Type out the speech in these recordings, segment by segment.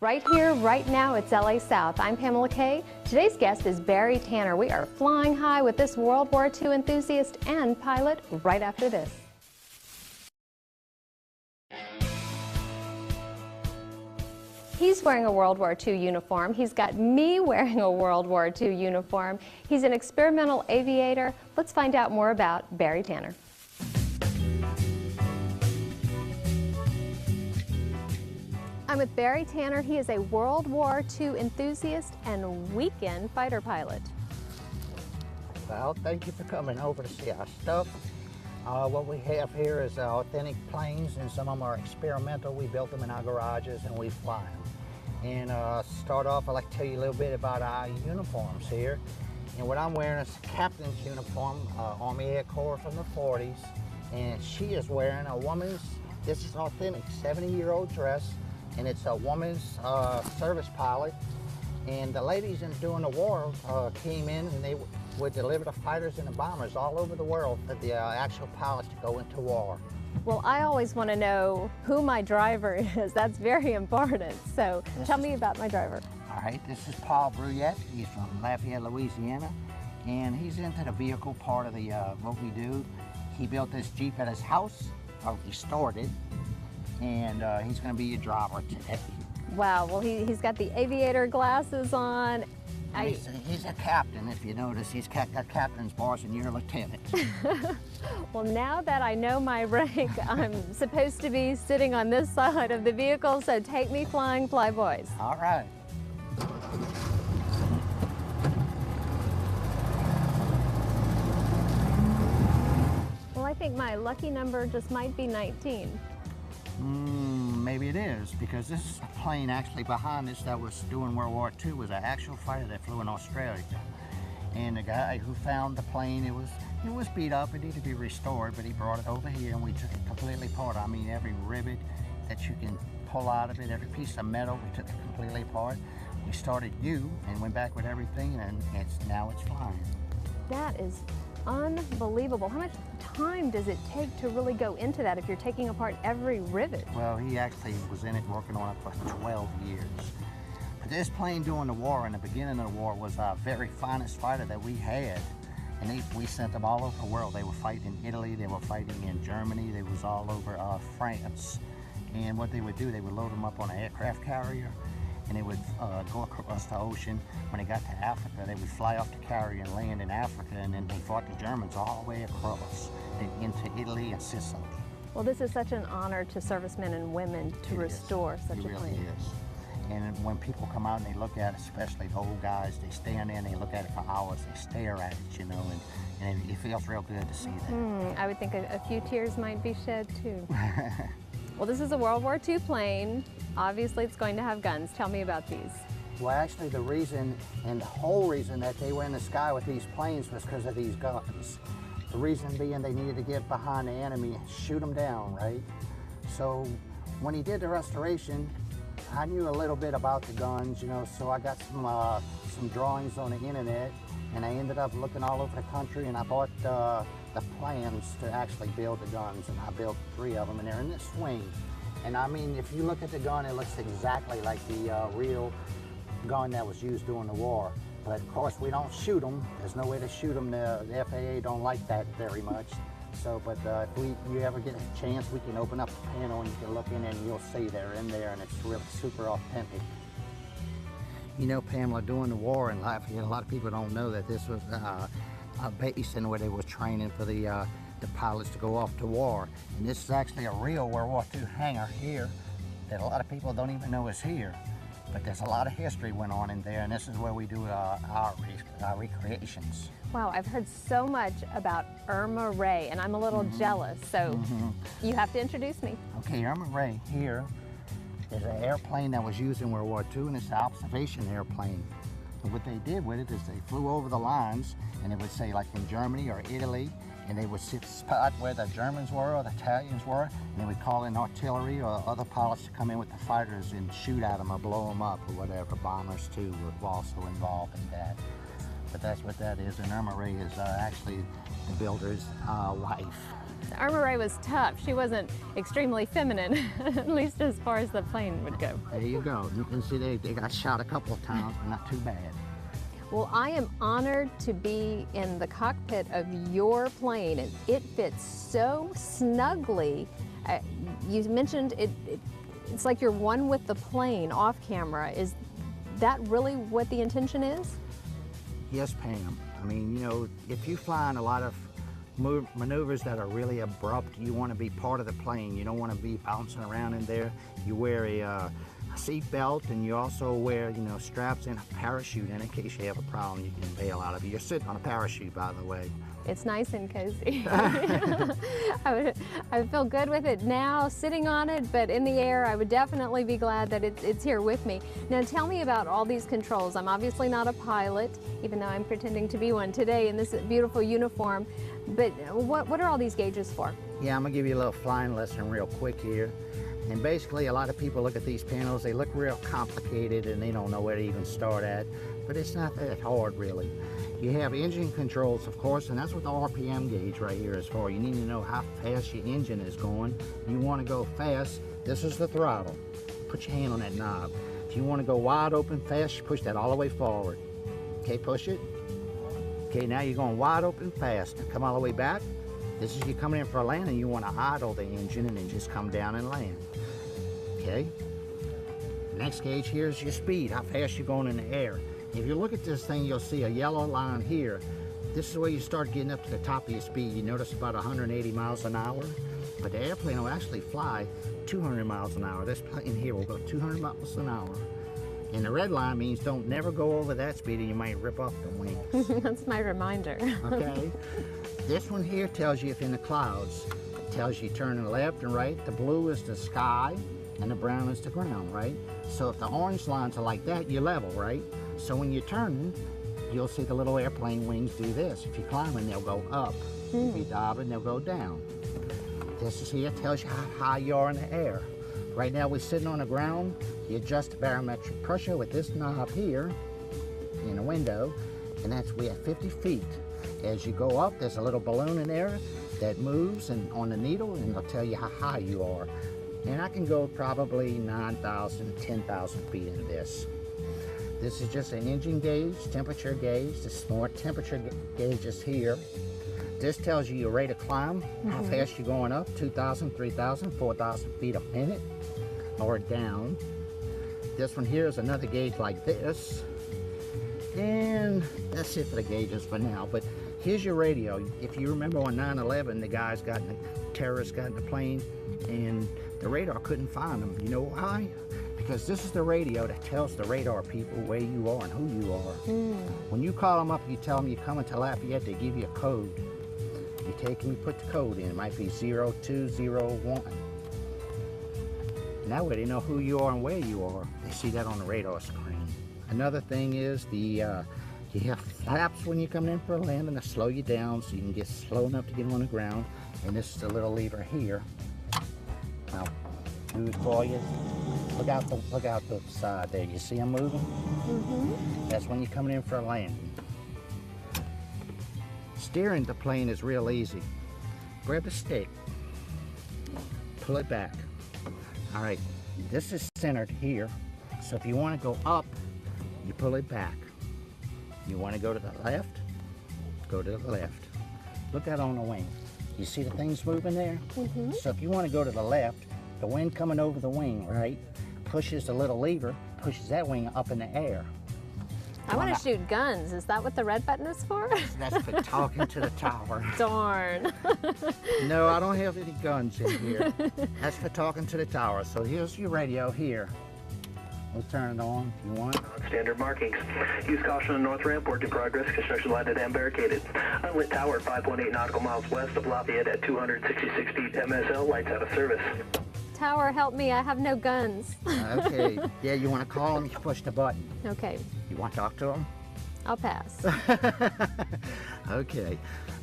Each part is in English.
Right here, right now, it's LA South. I'm Pamela Kay. Today's guest is Barry Tanner. We are flying high with this World War II enthusiast and pilot right after this. He's wearing a World War II uniform. He's got me wearing a World War II uniform. He's an experimental aviator. Let's find out more about Barry Tanner. I'm with Barry Tanner. He is a World War II enthusiast and weekend fighter pilot. Well, thank you for coming over to see our stuff. What we have here is authentic planes, and some of them are experimental. We built them in our garages and we fly them. And start off, I'd like to tell you a little bit about our uniforms here. And what I'm wearing is a captain's uniform, Army Air Corps from the 40s. And she is wearing a woman's, this is authentic, 70-year-old dress. And it's a woman's service pilot. And the ladies during the war came in and they would deliver the fighters and the bombers all over the world for the actual pilots to go into war. Well, I always want to know who my driver is. That's very important. So tell me about my driver. All right, this is Paul Bruyette. He's from Lafayette, Louisiana. And he's into the vehicle part of the what we do. He built this Jeep at his house, or restored it. And he's going to be your driver today. Wow, well he's got the aviator glasses on. He's a captain, if you notice. He's got captain's bars and you're a lieutenant. Well, now that I know my rank, I'm supposed to be sitting on this side of the vehicle, so take me flying, fly boys. All right. Well, I think my lucky number just might be 19. Maybe it is, because this is a plane actually behind us that was doing World War II. Was an actual fighter that flew in Australia. And the guy who found the plane, it was beat up, it needed to be restored, but he brought it over here and we took it completely apart. I mean, every rivet that you can pull out of it, every piece of metal, we took it completely apart. We started new and went back with everything, and now it's flying. That is unbelievable. How much time does it take to really go into that if you're taking apart every rivet? Well, he actually was in it working on it for 12 years. But this plane during the war, in the beginning of the war, was our very finest fighter that we had. And we sent them all over the world. They were fighting in Italy, they were fighting in Germany, they was all over France. And what they would do, they would load them up on an aircraft carrier, and they would go across the ocean. When they got to Africa, they would fly off the carrier and land in Africa, and then they fought the Germans all the way across and into Italy and Sicily. Well, this is such an honor to servicemen and women to restore such a plane. It really is. And when people come out and they look at it, especially the old guys, they stand there and they look at it for hours, they stare at it, you know, and it feels real good to see that. I would think a few tears might be shed too. Well, this is a World War II plane. Obviously, it's going to have guns. Tell me about these. Well, actually, the reason, and the whole reason that they were in the sky with these planes was because of these guns. The reason being they needed to get behind the enemy and shoot them down, right? So when he did the restoration, I knew a little bit about the guns, you know, so I got some drawings on the internet, and I ended up looking all over the country, and I bought the plans to actually build the guns, and I built 3 of them, and they're in this swing. And I mean, if you look at the gun, it looks exactly like the real gun that was used during the war. But of course, we don't shoot them. There's no way to shoot them. The FAA don't like that very much. So, but if you ever get a chance, we can open up the panel and you can look in and you'll see they're in there, and it's really super authentic. You know, Pamela, during the war in Lafayette, a lot of people don't know that this was a base in where they were training for the pilots to go off to war. And this is actually a real World War II hangar here that a lot of people don't even know is here. But there's a lot of history went on in there, and this is where we do our recreations. Wow, I've heard so much about Irma Ray, and I'm a little jealous, so you have to introduce me. Okay, Irma Ray here is an airplane that was used in World War II, and it's an observation airplane. And what they did with it is they flew over the lines, and it would say like in Germany or Italy, and they would sit spot where the Germans were or the Italians were, and they would call in artillery or other pilots to come in with the fighters and shoot at them or blow them up or whatever. Bombers too were also involved in that. But that's what that is, and Irma Ray is actually the builder's wife. Irma Ray was tough. She wasn't extremely feminine, at least as far as the plane would go. There you go. You can see they got shot a couple of times, but not too bad. Well, I am honored to be in the cockpit of your plane, and it fits so snugly. You mentioned it's like you're one with the plane off camera. Is that really what the intention is? Yes, Pam. I mean, you know, if you fly in a lot of maneuvers that are really abrupt, you want to be part of the plane. You don't want to be bouncing around in there. You wear a seat belt, and you also wear, you know, straps and a parachute, and in case you have a problem, you can bail out of it. You're sitting on a parachute, by the way. It's nice and cozy. I feel good with it now, sitting on it, but in the air, I would definitely be glad that it's here with me. Now tell me about all these controls. I'm obviously not a pilot, even though I'm pretending to be one today in this beautiful uniform, but what are all these gauges for? Yeah, I'm gonna give you a little flying lesson real quick here. And basically, a lot of people look at these panels, they look real complicated and they don't know where to even start at, but it's not that hard really. You have engine controls, of course, and that's what the RPM gauge right here is for. You need to know how fast your engine is going. You want to go fast, this is the throttle. Put your hand on that knob. If you want to go wide open fast, you push that all the way forward. Okay, push it. Okay, now you're going wide open fast. Now come all the way back. This is you coming in for a landing. You want to idle the engine and then just come down and land. Okay. Next gauge here is your speed, how fast you're going in the air. If you look at this thing, you'll see a yellow line here. This is where you start getting up to the top of your speed. You notice about 180 miles an hour, but the airplane will actually fly 200 miles an hour. This plane here will go 200 miles an hour. And the red line means don't never go over that speed, or you might rip off the wings. That's my reminder. Okay. This one here tells you if in the clouds. It tells you turn left and right. The blue is the sky, and the brown is the ground, right? So if the orange lines are like that, you're level, right? So when you're turning, you'll see the little airplane wings do this. If you're climbing, they'll go up. If you're diving, they'll go down. This is here tells you how high you are in the air. Right now we're sitting on the ground. You adjust the barometric pressure with this knob here in the window, and that's we're at 50 feet. As you go up, there's a little balloon in there that moves and on the needle, and it'll tell you how high you are. And I can go probably 9,000, 10,000 feet in this. This is just an engine gauge, temperature gauge. This is more temperature gauges here. This tells you your rate of climb, how fast you're going up, 2,000, 3,000, 4,000 feet a minute, or down. This one here is another gauge like this. And that's it for the gauges for now. But here's your radio. If you remember on 9/11, the terrorists got in the plane, and the radar couldn't find them. You know why? Because this is the radio that tells the radar people where you are and who you are. When you call them up, you tell them you're coming to Lafayette, they give you a code. You take and you put the code in. It might be 0201. Now they know who you are and where you are. They see that on the radar screen. Another thing is you have flaps when you're coming in for a landing to slow you down so you can get slow enough to get on the ground. And this is the little lever here. I'll do it for you. Look out the side there. You see them moving? That's when you're coming in for a landing. Steering the plane is real easy. Grab the stick, pull it back. All right, this is centered here. So if you want to go up, you pull it back. You want to go to the left, go to the left. Look out on the wing. You see the things moving there? So if you want to go to the left, the wind coming over the wing, right, pushes the little lever, pushes that wing up in the air. I want to shoot guns. Is that what the red button is for? That's for talking to the tower. Darn. No, I don't have any guns in here. That's for talking to the tower. So here's your radio here. We'll turn it on if you want. Standard markings. Use caution on north ramp. Work in progress. Construction lighted and barricaded. Unlit tower 5.8 nautical miles west of Lafayette at 266 feet. MSL lights out of service. Tower, help me. I have no guns. Okay. Yeah, you want to call them, you push the button. Okay. You want to talk to them? I'll pass. Okay.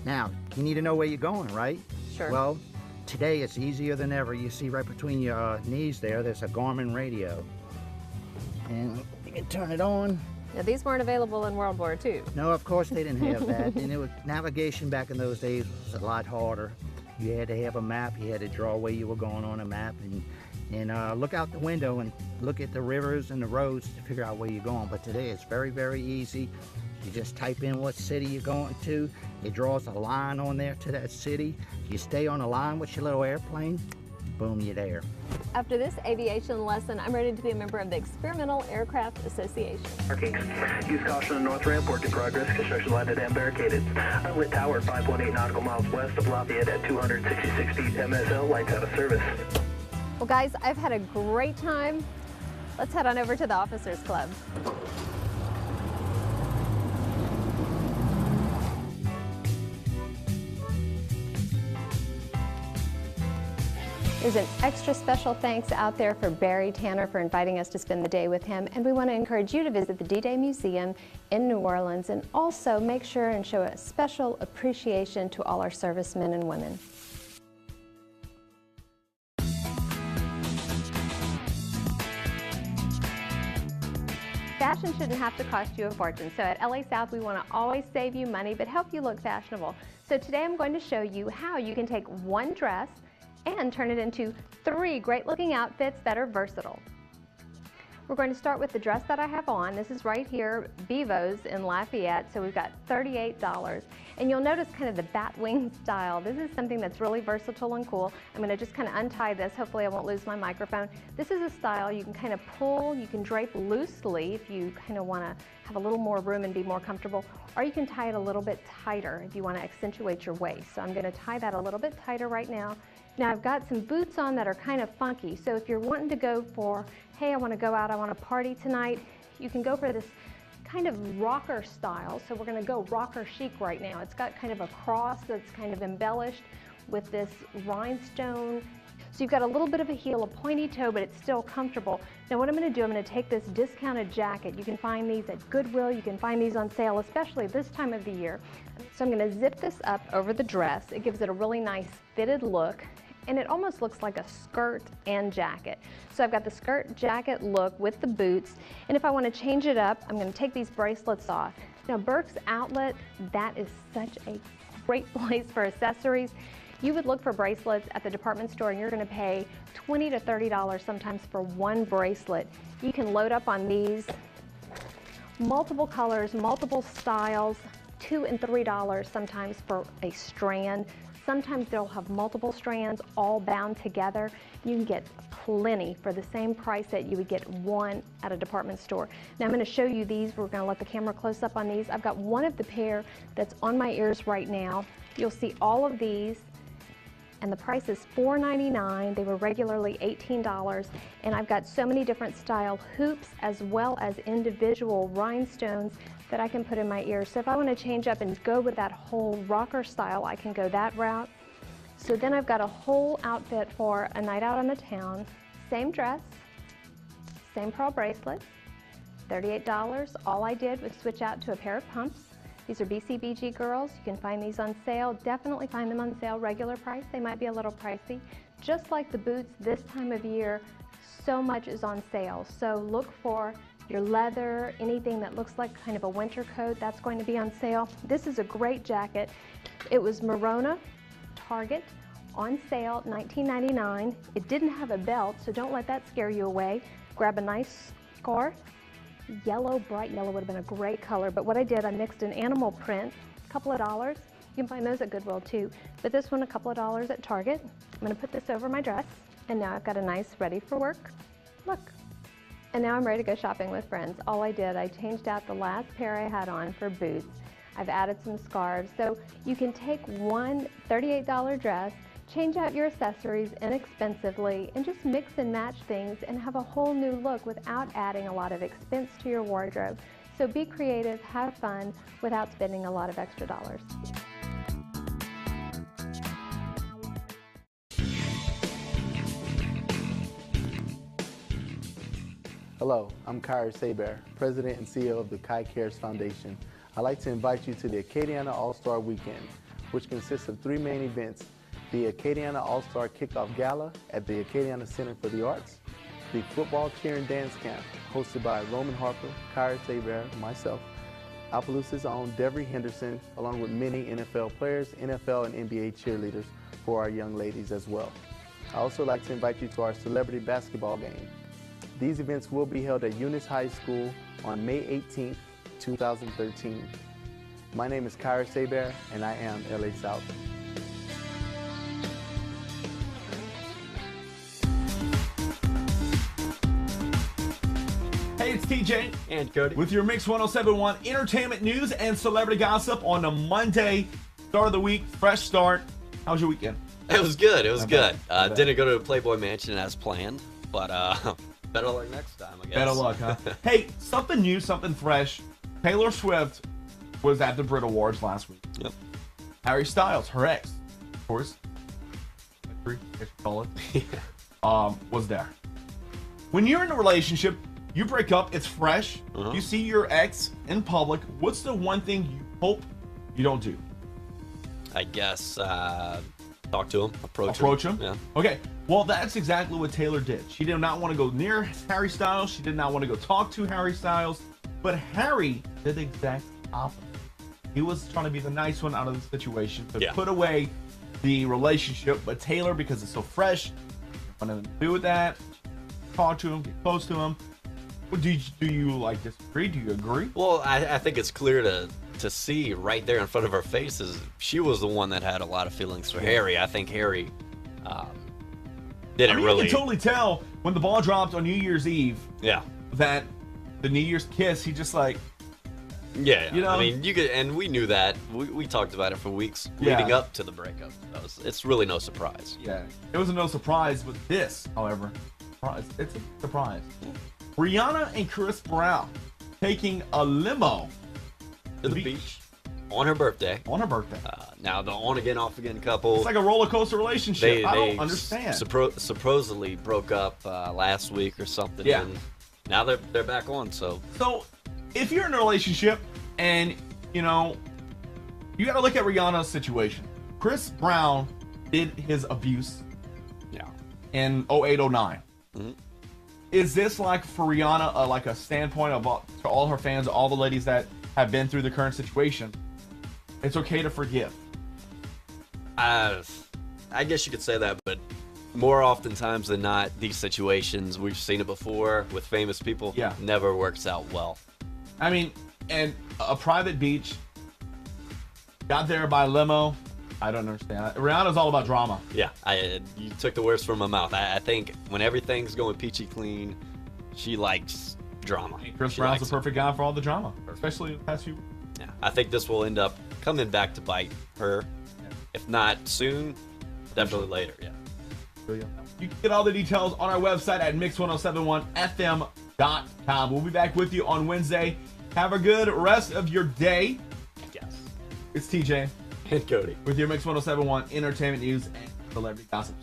Now, you need to know where you're going, right? Sure. Well, today it's easier than ever. You see right between your knees there's a Garmin radio. And you can turn it on. Now, these weren't available in World War II. No, of course they didn't have that. And navigation back in those days was a lot harder. You had to have a map. You had to draw where you were going on a map and look out the window and look at the rivers and the roads to figure out where you're going. But today it's very, very easy. You just type in what city you're going to. It draws a line on there to that city. You stay on a line with your little airplane. Boom, you're there. After this aviation lesson, I'm ready to be a member of the Experimental Aircraft Association. Markings. Use caution on north ramp, work in progress. Construction lighted and barricaded. Unlit tower 5.8 nautical miles west of Lafayette at 266 feet MSL. Lights out of service. Well, guys, I've had a great time. Let's head on over to the Officers Club. There's an extra special thanks out there for Barry Tanner for inviting us to spend the day with him, and we want to encourage you to visit the D-Day Museum in New Orleans and also make sure and show a special appreciation to all our servicemen and women. Fashion shouldn't have to cost you a fortune, so at LA South we want to always save you money but help you look fashionable. So today I'm going to show you how you can take one dress and turn it into 3 great-looking outfits that are versatile. We're going to start with the dress that I have on. This is right here, Bevo's in Lafayette, so we've got $38. And you'll notice kind of the bat wing style. This is something that's really versatile and cool. I'm going to just kind of untie this. Hopefully I won't lose my microphone. This is a style you can kind of pull, you can drape loosely if you kind of want to have a little more room and be more comfortable, or you can tie it a little bit tighter if you want to accentuate your waist. So I'm going to tie that a little bit tighter right now. Now I've got some boots on that are kind of funky, so if you're wanting to go for, hey, I want to go out, I want to party tonight, you can go for this kind of rocker style. So we're going to go rocker chic right now. It's got kind of a cross that's kind of embellished with this rhinestone. So you've got a little bit of a heel, a pointy toe, but it's still comfortable. Now what I'm going to do, I'm going to take this discounted jacket. You can find these at Goodwill. You can find these on sale, especially this time of the year. So I'm going to zip this up over the dress. It gives it a really nice fitted look, and it almost looks like a skirt and jacket. So I've got the skirt jacket look with the boots, and if I want to change it up, I'm going to take these bracelets off. Now Burke's Outlet, that is such a great place for accessories. You would look for bracelets at the department store and you're going to pay $20 to $30 sometimes for one bracelet. You can load up on these, multiple colors, multiple styles, $2 and $3 sometimes for a strand. Sometimes they'll have multiple strands all bound together. You can get plenty for the same price that you would get one at a department store. Now I'm going to show you these. We're going to let the camera close up on these. I've got one of the pair that's on my ears right now. You'll see all of these, and the price is $4.99. They were regularly $18, and I've got so many different style hoops as well as individual rhinestones that I can put in my ears. So if I want to change up and go with that whole rocker style, I can go that route. So then I've got a whole outfit for a night out on the town. Same dress, same pearl bracelet, $38. All I did was switch out to a pair of pumps. These are BCBG girls. You can find these on sale. Definitely find them on sale. Regular price, they might be a little pricey. Just like the boots this time of year, so much is on sale. So look for your leather, anything that looks like kind of a winter coat, that's going to be on sale. This is a great jacket. It was Marona, Target, on sale, $19.99. It didn't have a belt, so don't let that scare you away. Grab a nice scarf. Yellow, bright yellow would have been a great color, but what I did, I mixed an animal print, a couple of dollars. You can find those at Goodwill too, but this one a couple of dollars at Target. I'm going to put this over my dress, and now I've got a nice ready for work look. And now I'm ready to go shopping with friends. All I did, I changed out the last pair I had on for boots. I've added some scarves, so you can take one $38 dress, change out your accessories inexpensively, and just mix and match things and have a whole new look without adding a lot of expense to your wardrobe. So be creative, have fun, without spending a lot of extra dollars. Hello, I'm Kyra Saber, President and CEO of the ChiCares Foundation. I'd like to invite you to the Acadiana All-Star Weekend, which consists of 3 main events: the Acadiana All-Star Kickoff Gala at the Acadiana Center for the Arts, the Football Cheer and Dance Camp hosted by Roman Harper, Kyra Saber, myself, Opelousas' own Devery Henderson, along with many NFL players, NFL and NBA cheerleaders, for our young ladies as well. I also like to invite you to our celebrity basketball game. These events will be held at Eunice High School on May 18th, 2013. My name is ChiCares Foundation, and I am LA South. Hey, it's TJ and Cody with your Mix 1071 entertainment news and celebrity gossip on a Monday, start of the week, fresh start. How was your weekend? It was good. It was good. Not bad. Didn't go to the Playboy Mansion as planned, but better luck next time, I guess. Better luck, huh? Hey, something new, something fresh. Taylor Swift was at the Brit Awards last week. Yep. Harry Styles, her ex, of course, call it, was there. When you're in a relationship, you break up, it's fresh. You see your ex in public. What's the one thing you hope you don't do? I guess talk to him, Approach him? Yeah. Okay, well, that's exactly what Taylor did. She did not want to go near Harry Styles. She did not want to go talk to Harry Styles. But Harry did the exact opposite. He was trying to be the nice one out of the situation to put away the relationship. But Taylor, because it's so fresh, wanted to do with that. Talk to him, get close to him. Do you like disagree? Do you agree? Well, I think it's clear to see right there in front of her faces, she was the one that had a lot of feelings for Harry. I think Harry didn't really. You can totally tell when the ball dropped on New Year's Eve. Yeah. That the New Year's kiss, he just like. Yeah. You know? I mean, you could, and we knew that. We talked about it for weeks leading up to the breakup. It's really no surprise. Yeah. It was a no surprise with this, however. It's a surprise. Rihanna and Chris Brown taking a limo To the beach on her birthday. On her birthday. Now the on again, off again couple. It's like a roller coaster relationship. I don't understand. Supposedly broke up last week or something. Yeah. And now they're back on. So if you're in a relationship and you know you got to look at Rihanna's situation. Chris Brown did his abuse. Yeah. In 08-09. Mm-hmm. Is this like for Rihanna like a standpoint about to all her fans, all the ladies that have been through the current situation? It's okay to forgive. I guess you could say that, but more oftentimes than not, these situations, we've seen it before with famous people, never works out well. I mean, and a private beach, got there by limo. I don't understand. Rihanna's all about drama. Yeah, you took the words from my mouth. I think when everything's going peachy clean, she likes drama. Chris Brown's the perfect guy for all the drama, especially the past few. Yeah, I think this will end up coming back to bite her. Yeah. If not soon, definitely later. Yeah. You can get all the details on our website at mix1071fm.com. We'll be back with you on Wednesday. Have a good rest of your day. Yes. It's TJ. And Cody. With your Mix 1071 entertainment news and celebrity gossip.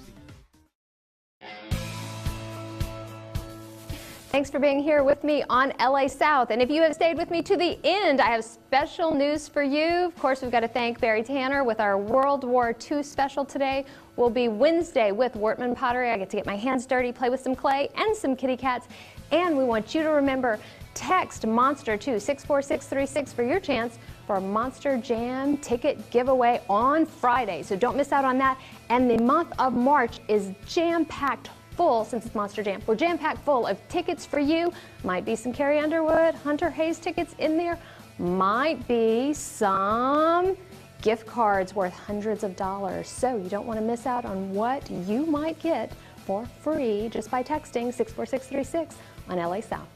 Thanks for being here with me on LA South. And if you have stayed with me to the end, I have special news for you. Of course, we've got to thank Barry Tanner with our World War II special today. Will be Wednesday with Wortman Pottery. I get to get my hands dirty, play with some clay and some kitty cats. And we want you to remember, text MONSTER to 64636 for your chance for a Monster Jam ticket giveaway on Friday. So don't miss out on that. And the month of March is jam-packed full, since it's Monster Jam. We're jam-packed full of tickets for you. Might be some Carrie Underwood, Hunter Hayes tickets in there. Might be some gift cards worth hundreds of dollars. So you don't want to miss out on what you might get for free just by texting 64636 on LA South.